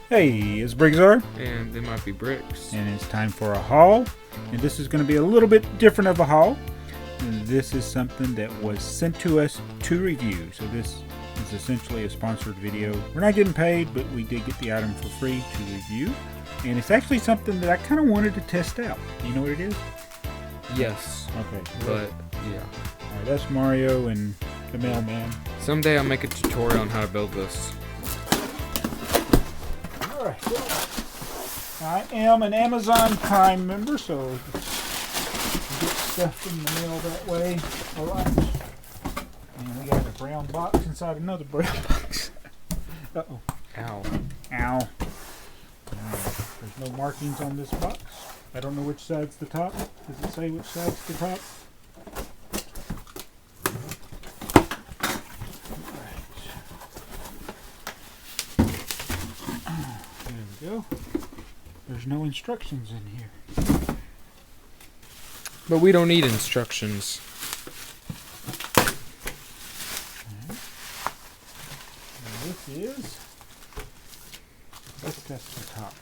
Hey, it's BrickTsar, And they might be bricks. and it's time for a haul. And this is going to be a little bit different of a haul. And this is something that was sent to us to review. So this is essentially a sponsored video. We're not getting paid, but we did get the item for free to review. And it's actually something that I kind of wanted to test out. Do you know what it is? Yes. Okay. But, yeah. All right, that's Mario and the mailman. Someday I'll make a tutorial on how to build this. Alright, I am an Amazon Prime member, so get stuff in the mail that way. Alright. And we got a brown box inside another brown box. Uh-oh. Ow. Ow. There's no markings on this box. I don't know which side's the top. Does it say which side's the top? Go. There's no instructions in here. But we don't need instructions. Right. This is. Let's test the top.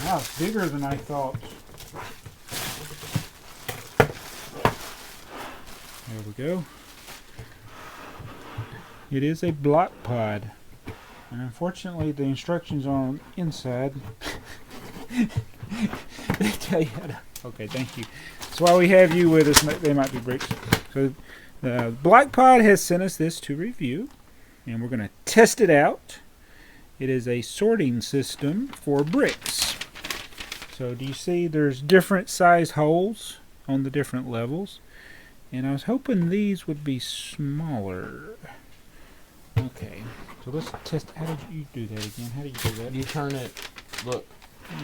Wow, it's bigger than I thought. There we go. It is a Blokpod, and unfortunately the instructions on inside they tell you how to. Okay, thank you. That's why we have you with us. They might be bricks. So the Blokpod has sent us this to review, and we're going to test it out. It is a sorting system for bricks. So do you see there's different size holes on the different levels, and I was hoping these would be smaller. Okay, so let's test. How did you do that again? How do you do that? You turn it, look,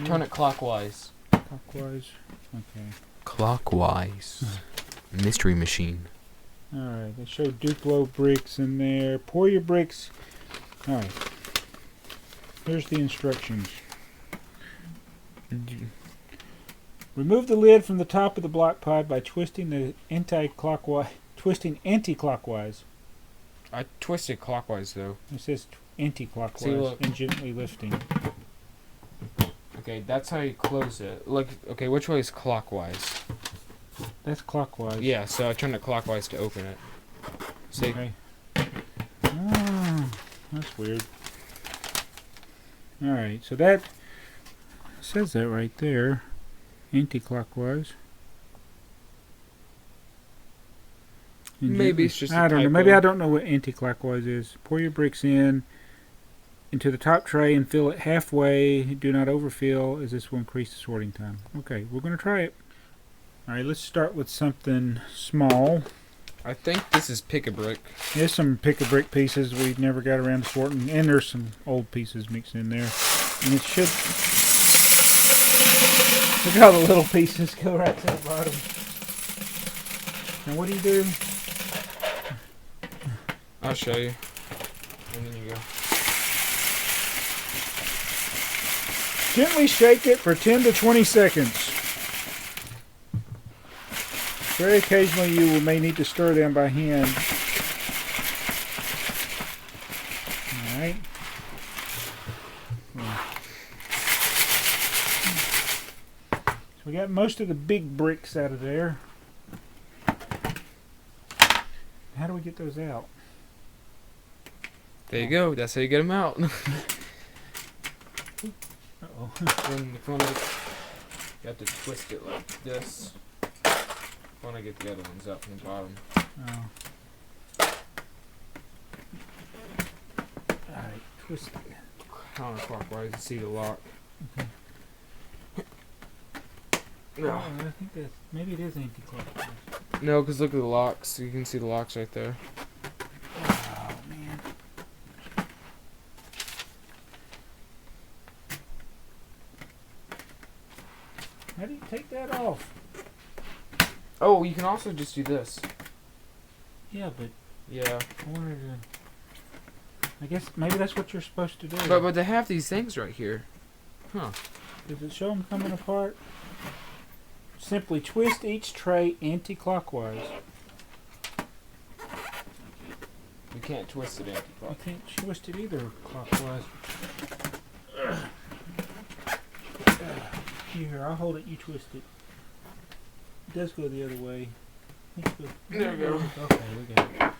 turn it clockwise. Clockwise? Okay. Clockwise. Mystery machine. Alright, they show Duplo bricks in there. Pour your bricks. Alright. Here's the instructions. Remove the lid from the top of the Blokpod by twisting the anti-clockwise. I twisted clockwise though. It says anti-clockwise. See, look. And gently lifting. Okay, that's how you close it. Look, okay, which way is clockwise? That's clockwise. Yeah, so I turned it clockwise to open it. See? Okay. Oh, that's weird. Alright, so that says that right there. Anti-clockwise. Maybe it's just I a don't know. typo. Maybe I don't know what anti-clockwise is. Pour your bricks into the top tray and fill it halfway. Do not overfill, as this will increase the sorting time. Okay, we're going to try it. Alright, let's start with something small. I think this is pick-a-brick. There's some pick-a-brick pieces we've never got around to sorting, and there's some old pieces mixed in there. And it should... Look at how the little pieces go right to the bottom. Now what do you do? I'll show you. And then you go. Gently shake it for 10 to 20 seconds. Very occasionally you may need to stir them by hand. Alright. So we got most of the big bricks out of there. How do we get those out? There you go. That's how you get them out. Uh-oh. Then if you want to, you have to twist it like this. If you want to get the other ones up from the bottom. Oh. Alright, twist it. Counterclockwise to see the lock. Okay. No, Oh, I think that's... Maybe it is anti-clockwise. no, because look at the locks. You can see the locks right there. Oh, man. How do you take that off? Oh, you can also just do this. Yeah, but Yeah. I wanted to... I guess maybe that's what you're supposed to do. But they have these things right here. Huh. Does it show them coming apart? Simply twist each tray anti-clockwise. You can't twist it I anti-clockwise. can't twist it either clockwise. Here, I'll hold it, you twist it. It does go the other way. There we go. Okay, we got it.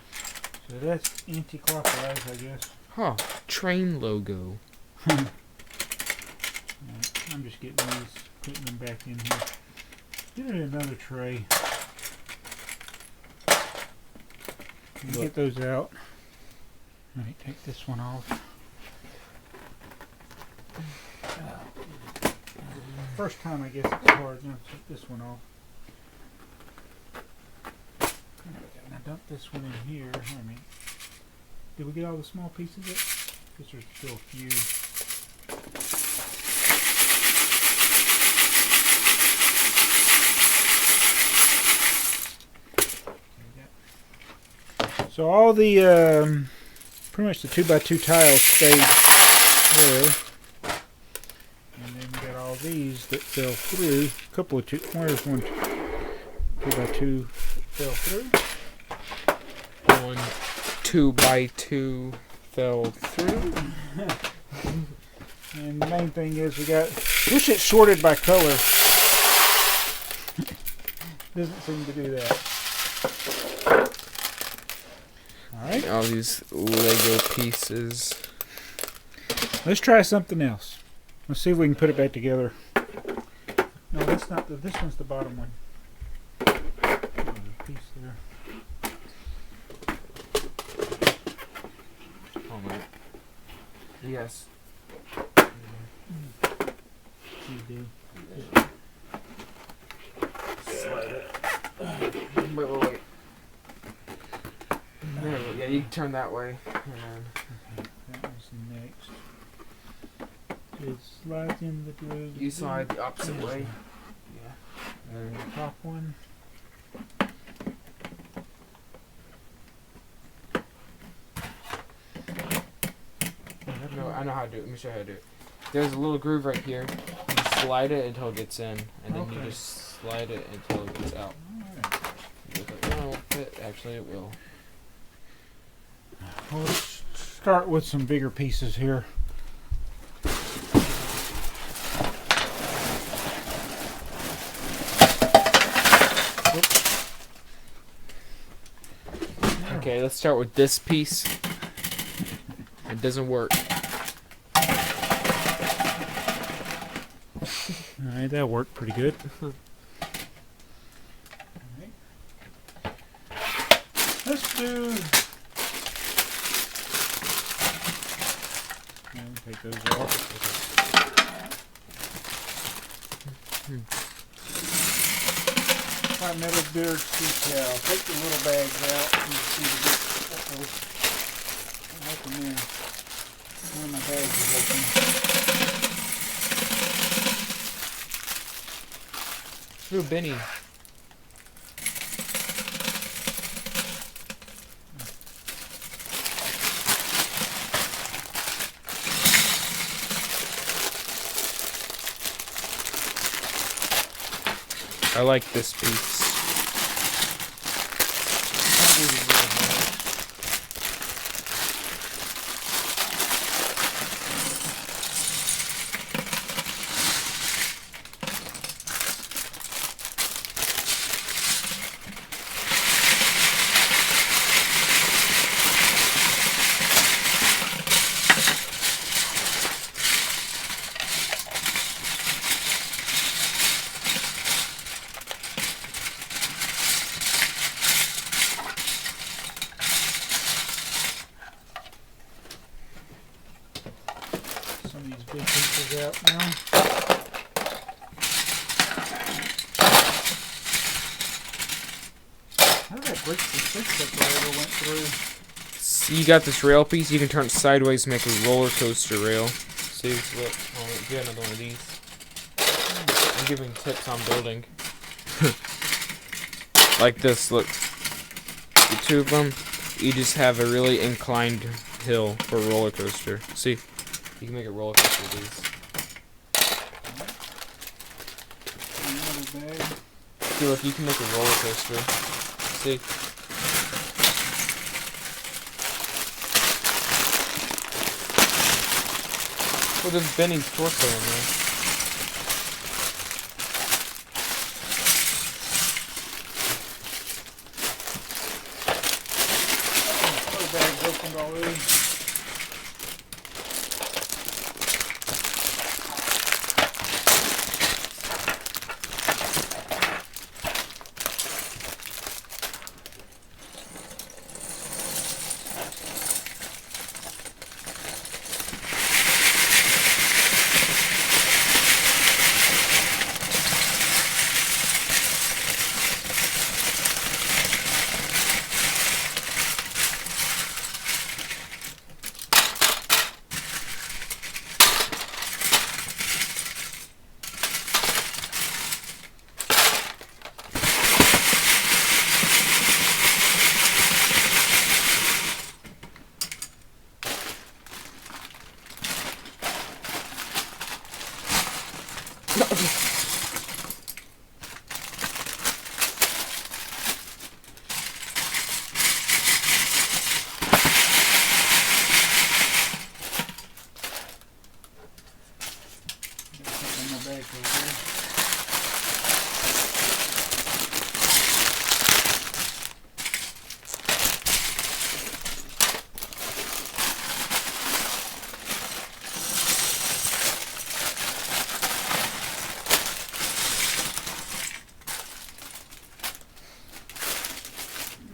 So that's anti-clockwise, I guess. Huh. Train logo. Right, I'm just getting these, putting them back in here. Get it in another tray. Get those out. Alright, take this one off. First time I guess it's hard. Now take this one off. Now dump this one in here. I mean, did we get all the small pieces yet? Because there's still a few. So all the pretty much the 2x2 tiles stayed there. And then we got all these that fell through. A couple of where's one 2x2 fell through? One 2x2 fell through. And the main thing is we got, wish it sorted by color. Doesn't seem to do that. Alright. All these Lego pieces. Let's try something else. Let's see if we can put it back together. No, that's not this one's the bottom one. There's a piece there. Oh my. Yes. You do. Slide it. Wait. There we go. Yeah, you can turn that way. And That was next. It slides in the groove. you slide the opposite way. Yeah. And the top one. No, I know how to do it. Let me show you how to do it. There's a little groove right here. You slide it until it gets in, and then you Okay. just slide it until it gets out. Alright. You look like, no, it won't fit. Actually, it will. Well, let's start with some bigger pieces here. Okay, let's start with this piece. It doesn't work. Alright, that worked pretty good. Alright. Let's do. Take those off. My metal beard decal. Take the little bags out and see the big. Open there. One of my bags is open. Ooh, Benny. I like this piece. Some of these big pieces out now. How did that brick separator went through? So you got this rail piece. You can turn it sideways and make a roller coaster rail. See, look. Oh, get another one of these. I'm giving tips on building. Like this, look. The two of them, you just have a really inclined hill for a roller coaster. See, you can make a roller coaster with these. Another bag. See, look, you can make a roller coaster. See. Well, there's Benny's torso in there. Bag's opened already.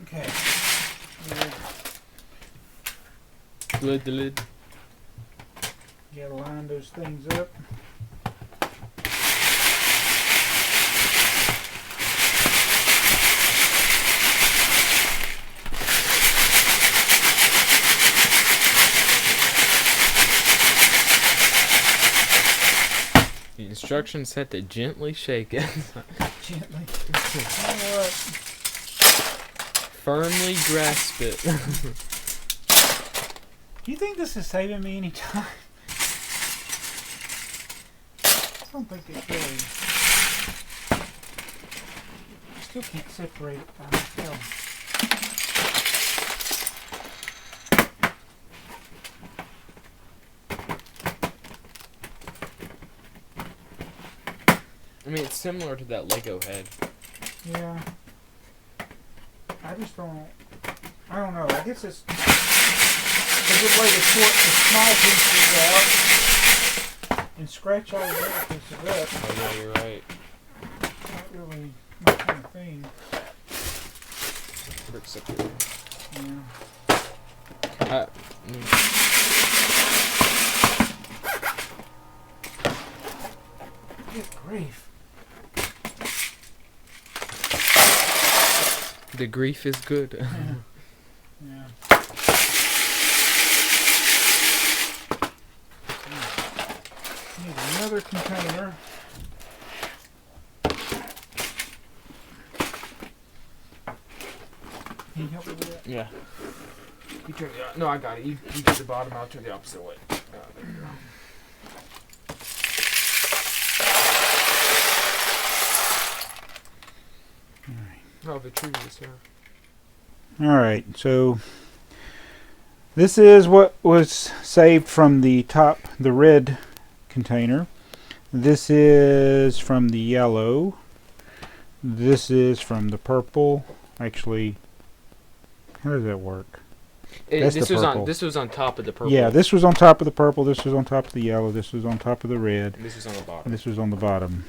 Okay. The lid. You gotta line those things up. The instructions said to gently shake it. Gently. You know what? Firmly grasp it. Do you think this is saving me any time? I don't think it really. I still can't separate it by myself. I mean, it's similar to that Lego head. Yeah. I just don't. I don't know. I guess it's a good way to sort the small pieces out and scratch all the little pieces up. Oh, yeah, you're right. Not really my kind of thing. Bricks up here. Yeah. Good grief. The grief is good. Yeah. Need another container. Can you help me with that? Yeah. You turn the, no, I got it. You do the bottom, I'll turn the opposite way. There you go. Oh, Vitruvius, yeah. Alright, so this is what was saved from the top, the red container. This is from the yellow. This is from the purple. Actually, how does that work? That's This the was purple. on on top of the purple. Yeah, this was on top of the purple, this was on top of the yellow, this was on top of the red, And this was on the bottom. and this was on the bottom.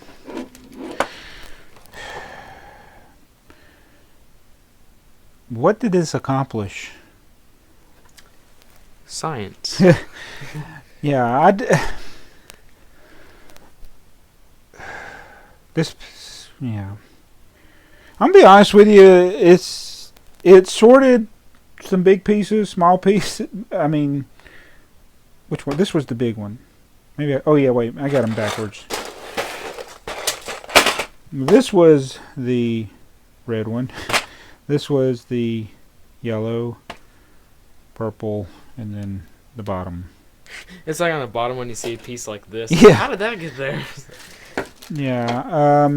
What did this accomplish? Science. Yeah, yeah. I'm gonna be honest with you. It sorted some big pieces, small pieces. I mean, which one? This was the big one. Maybe. Oh yeah, wait. I got them backwards. This was the red one. This was the yellow, purple, and then the bottom. It's like on the bottom when you see a piece like this. Yeah. How did that get there? Yeah.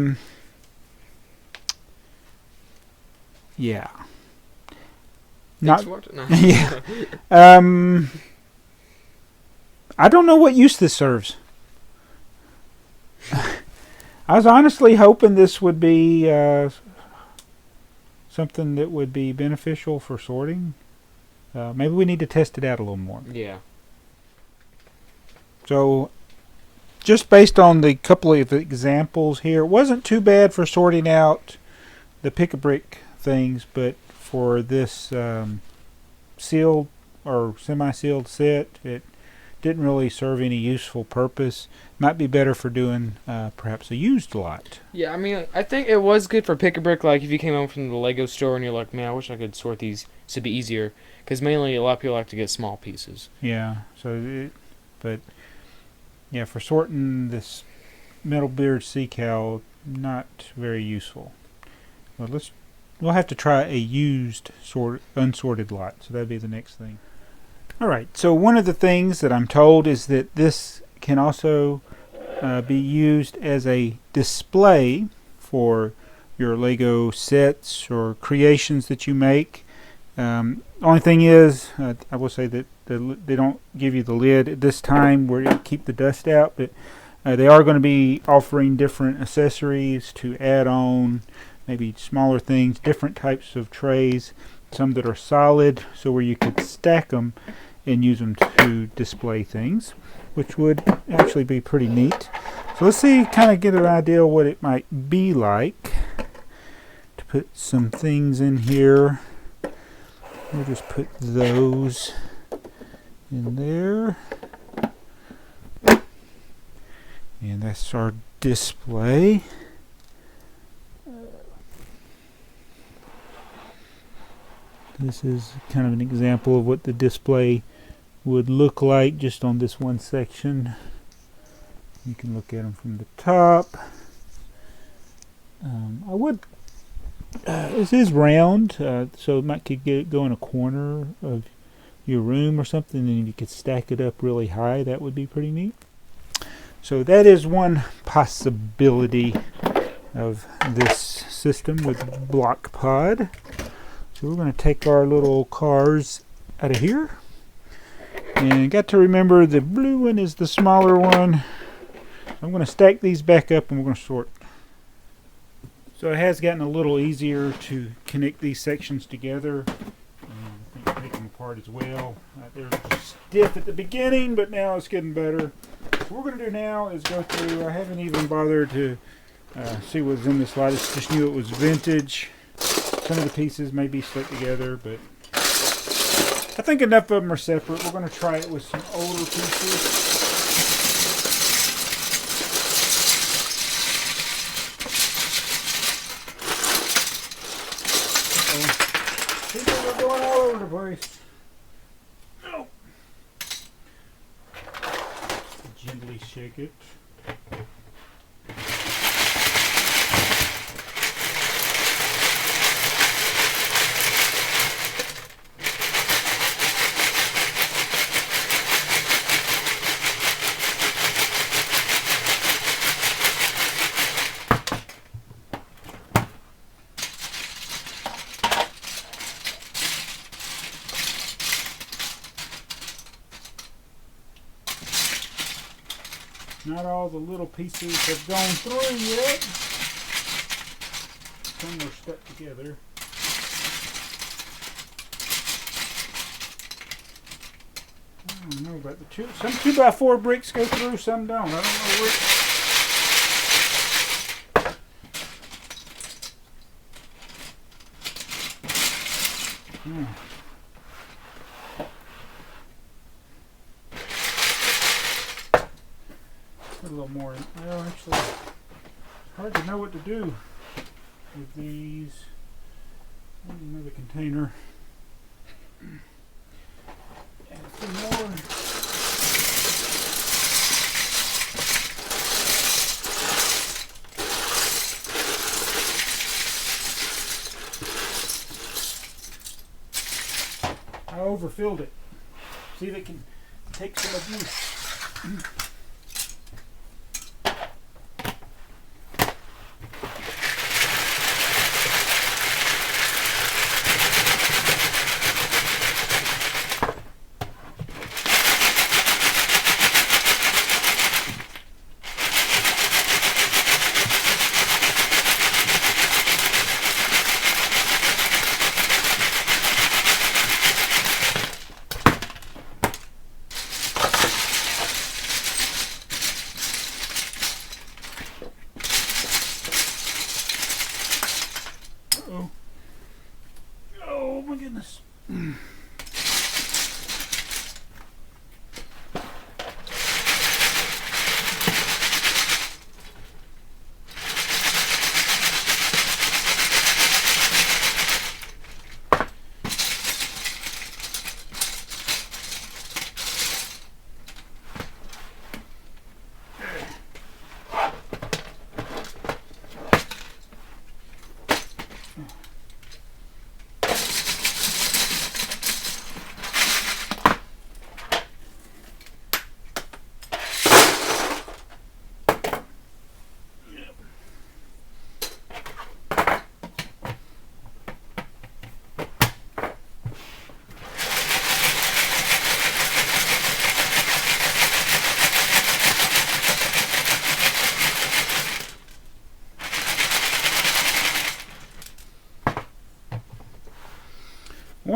Yeah. Not. Thanks for watching. No. Yeah. I don't know what use this serves. I was honestly hoping this would be something that would be beneficial for sorting. Maybe we need to test it out a little more. Yeah. So, just based on the couple of examples here, it wasn't too bad for sorting out the pick-a-brick things, but for this sealed or semi-sealed set, it didn't really serve any useful purpose. Might be better for doing perhaps a used lot. Yeah, I mean, I think it was good for pick-a-brick, like if you came home from the Lego store and you're like, man, I wish I could sort these so it'd be easier. Because mainly a lot of people like to get small pieces. Yeah, but yeah, for sorting this metal beard sea cow, not very useful. Well, we'll have to try a used unsorted lot. So that'd be the next thing. All right. So one of the things that I'm told is that this can also be used as a display for your Lego sets or creations that you make. Only thing is, I will say that they don't give you the lid at this time where you keep the dust out, but they are going to be offering different accessories to add on, maybe smaller things, different types of trays, some that are solid, so where you could stack them and use them to display things, which would actually be pretty neat. So let's see, kind of get an idea what it might be like to put some things in here. We'll just put those in there. And that's our display. This is kind of an example of what the display would look like just on this one section. You can look at them from the top. This is round, so it might go in a corner of your room or something, and you could stack it up really high. That would be pretty neat. So that is one possibility of this system with Blokpod. So we're going to take our little cars out of here. And got to remember the blue one is the smaller one. I'm going to stack these back up and we're going to sort. So it has gotten a little easier to connect these sections together. I think take them apart as well. They were stiff at the beginning, but now it's getting better. So what we're going to do now is go through. I haven't even bothered to see what's in this lot. I just knew it was vintage. Some of the pieces may be stuck together, but I think enough of them are separate. We're going to try it with some older pieces. People are going all over the place. Oh. Gently shake it. Not all the little pieces have gone through yet. Some are stuck together. I don't know about the two. Some 2x4 bricks go through, some don't. I don't know which. A little more. Well, actually, it's hard to know what to do with these. Another container. Add a few more. I overfilled it. See if it can take some abuse.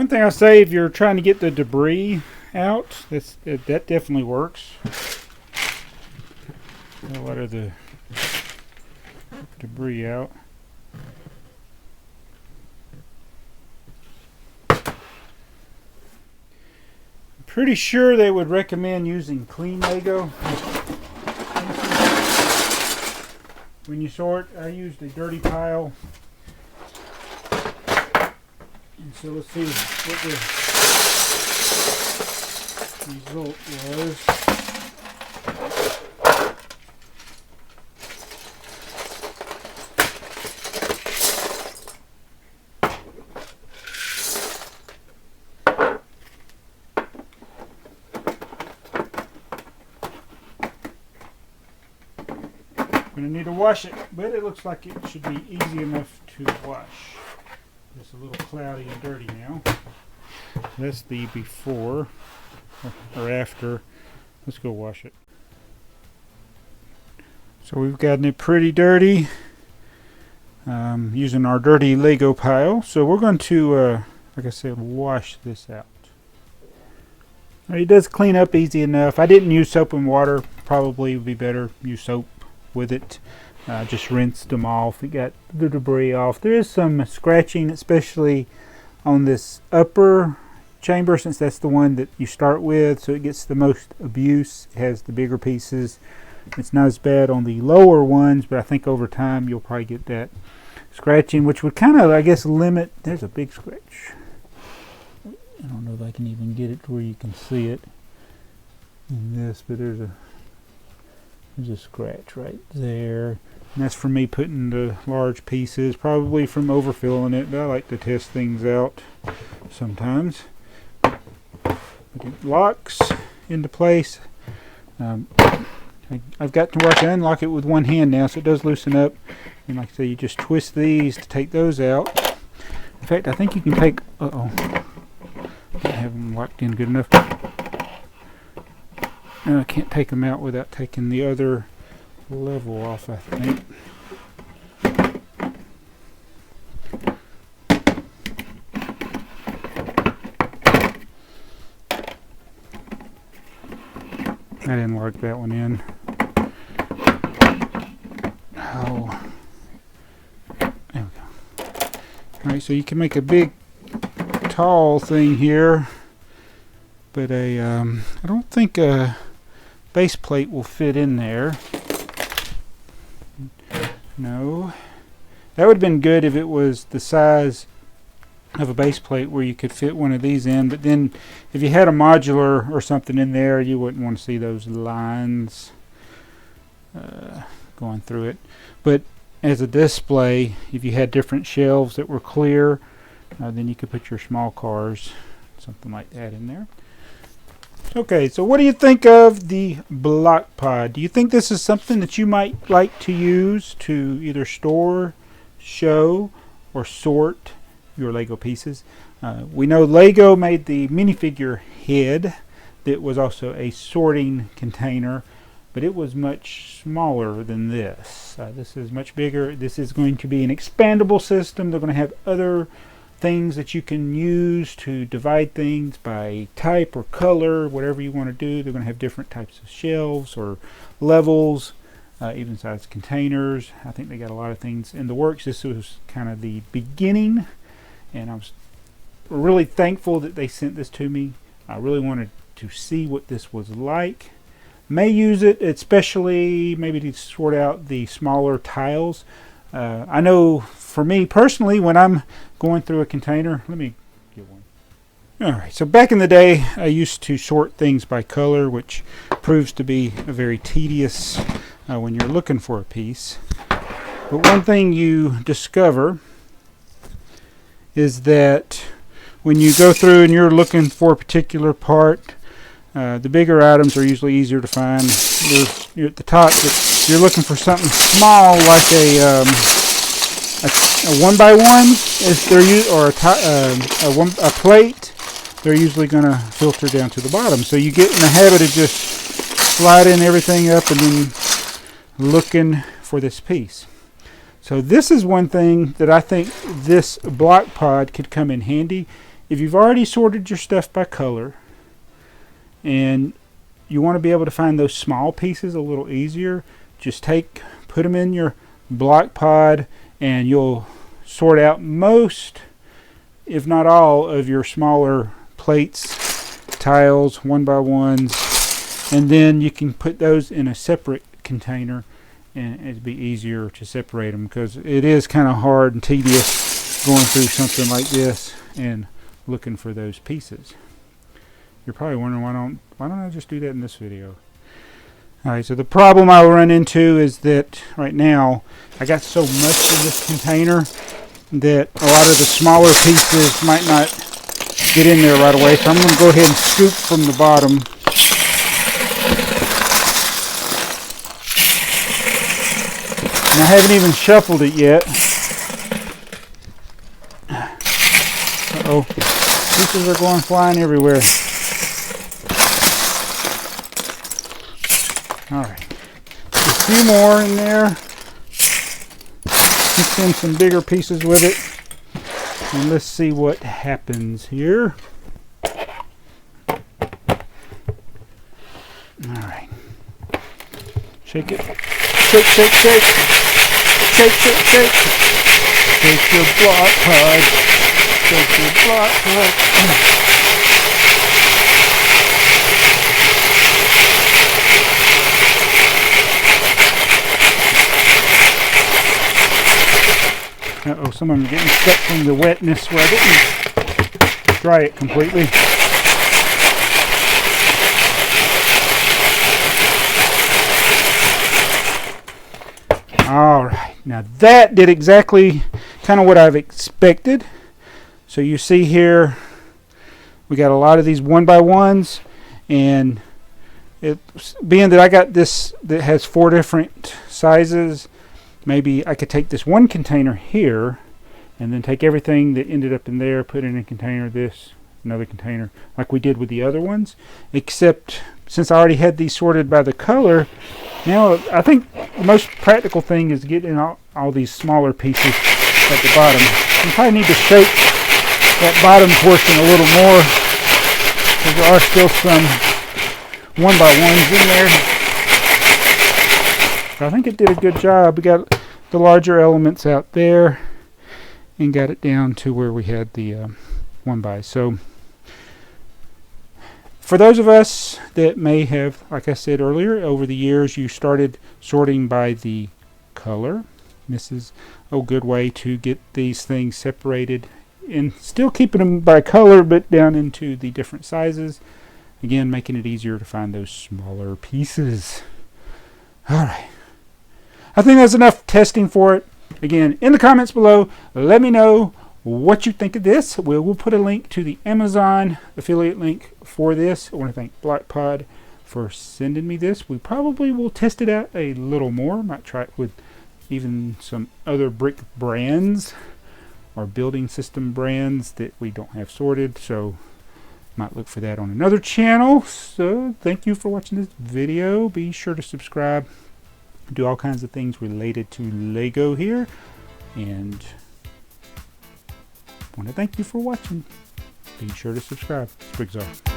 One thing I say, if you're trying to get the debris out, that definitely works. Get a lot of the debris out. Pretty sure they would recommend using clean Lego when you sort. I used a dirty pile, and so let's see what the result was. Going to need to wash it, but it looks like it should be easy enough to wash. It's a little cloudy and dirty now. That's the before or after. Let's go wash it. So we've gotten it pretty dirty using our dirty Lego pile. So we're going to, like I said, wash this out. It does clean up easy enough. I didn't use soap and water. Probably would be better use soap with it. Just rinsed them off. It got the debris off. There is some scratching, especially on this upper chamber, since that's the one that you start with, so it gets the most abuse. It has the bigger pieces. It's not as bad on the lower ones, but I think over time you'll probably get that scratching, which would kind of, I guess, limit. There's a big scratch. I don't know if I can even get it to where you can see it in this, but there's a scratch right there. And that's from me putting the large pieces, probably from overfilling it, but I like to test things out sometimes. It locks into place. I've got to where I can unlock it with one hand now, so it does loosen up. And like I say, you just twist these to take those out. In fact, I think you can take, I don't have them locked in good enough. I can't take them out without taking the other level off, I think. I didn't lock that one in. Oh. There we go. Alright, so you can make a big, tall thing here, but I don't think a base plate will fit in there. No. That would have been good if it was the size of a base plate where you could fit one of these in, but then if you had a modular or something in there, you wouldn't want to see those lines going through it. But as a display, if you had different shelves that were clear, then you could put your small cars, something like that, in there. Okay, so what do you think of the Blokpod? Do you think this is something that you might like to use to either store, show, or sort your Lego pieces? We know Lego made the minifigure head that was also a sorting container, but it was much smaller than this. This is much bigger. This is going to be an expandable system. They're going to have other things that you can use to divide things by type or color, whatever you want to do. They're going to have different types of shelves or levels, even size containers. I think they got a lot of things in the works. This was kind of the beginning, and I was really thankful that they sent this to me. I really wanted to see what this was like. May use it especially maybe to sort out the smaller tiles. I know for me personally, when I'm going through a container, let me get one. Alright, so back in the day, I used to sort things by color, which proves to be very tedious when you're looking for a piece. But one thing you discover is that when you go through and you're looking for a particular part, the bigger items are usually easier to find. You're at the top, you're looking for something small like a 1x1, or a plate. They're usually going to filter down to the bottom. So you get in the habit of just sliding everything up and then looking for this piece. So this is one thing that I think this Blokpod could come in handy. if you've already sorted your stuff by color and you want to be able to find those small pieces a little easier, just put them in your Blokpod and you'll sort out most, if not all, of your smaller plates, tiles, 1x1s, and then you can put those in a separate container and it'd be easier to separate them, because it is kind of hard and tedious going through something like this and looking for those pieces. You're probably wondering why don't I just do that in this video? Alright, so the problem I will run into is that right now I got so much in this container that a lot of the smaller pieces might not get in there right away. So I'm going to go ahead and scoop from the bottom. And I haven't even shuffled it yet. Uh-oh. Pieces are going flying everywhere. Alright. A few more in there. Mix in some bigger pieces with it. And let's see what happens here. Alright. Shake it. Shake, shake, shake. Shake, shake, shake. Shake your Blokpod. Shake your Blokpod. Uh-oh, some of them are getting stuck from the wetness where I didn't dry it completely. Alright, now that did exactly kind of what I've expected. So you see here, we got a lot of these 1x1s, and being that I got this that has 4 different sizes, maybe I could take this one container here and then take everything that ended up in there, put it in a container, another container, like we did with the other ones. Except since I already had these sorted by the color, now I think the most practical thing is getting all these smaller pieces at the bottom. You probably need to shake that bottom portion a little more, because there are still some 1x1s in there. I think it did a good job. We got the larger elements out there and got it down to where we had the 1x. So for those of us that may have, like I said earlier, over the years you started sorting by the color, this is a good way to get these things separated and still keeping them by color, but down into the different sizes. Again, making it easier to find those smaller pieces. Alright. I think that's enough testing for it. Again, in the comments below, let me know what you think of this. We'll put a link to the Amazon affiliate link for this. I want to thank Blokpod for sending me this. We probably will test it out a little more. Might try it with even some other brick brands or building system brands that we don't have sorted. So might look for that on another channel. So thank you for watching this video. Be sure to subscribe. Do all kinds of things related to Lego here, and want to thank you for watching. Be sure to subscribe. It's BrickTsar.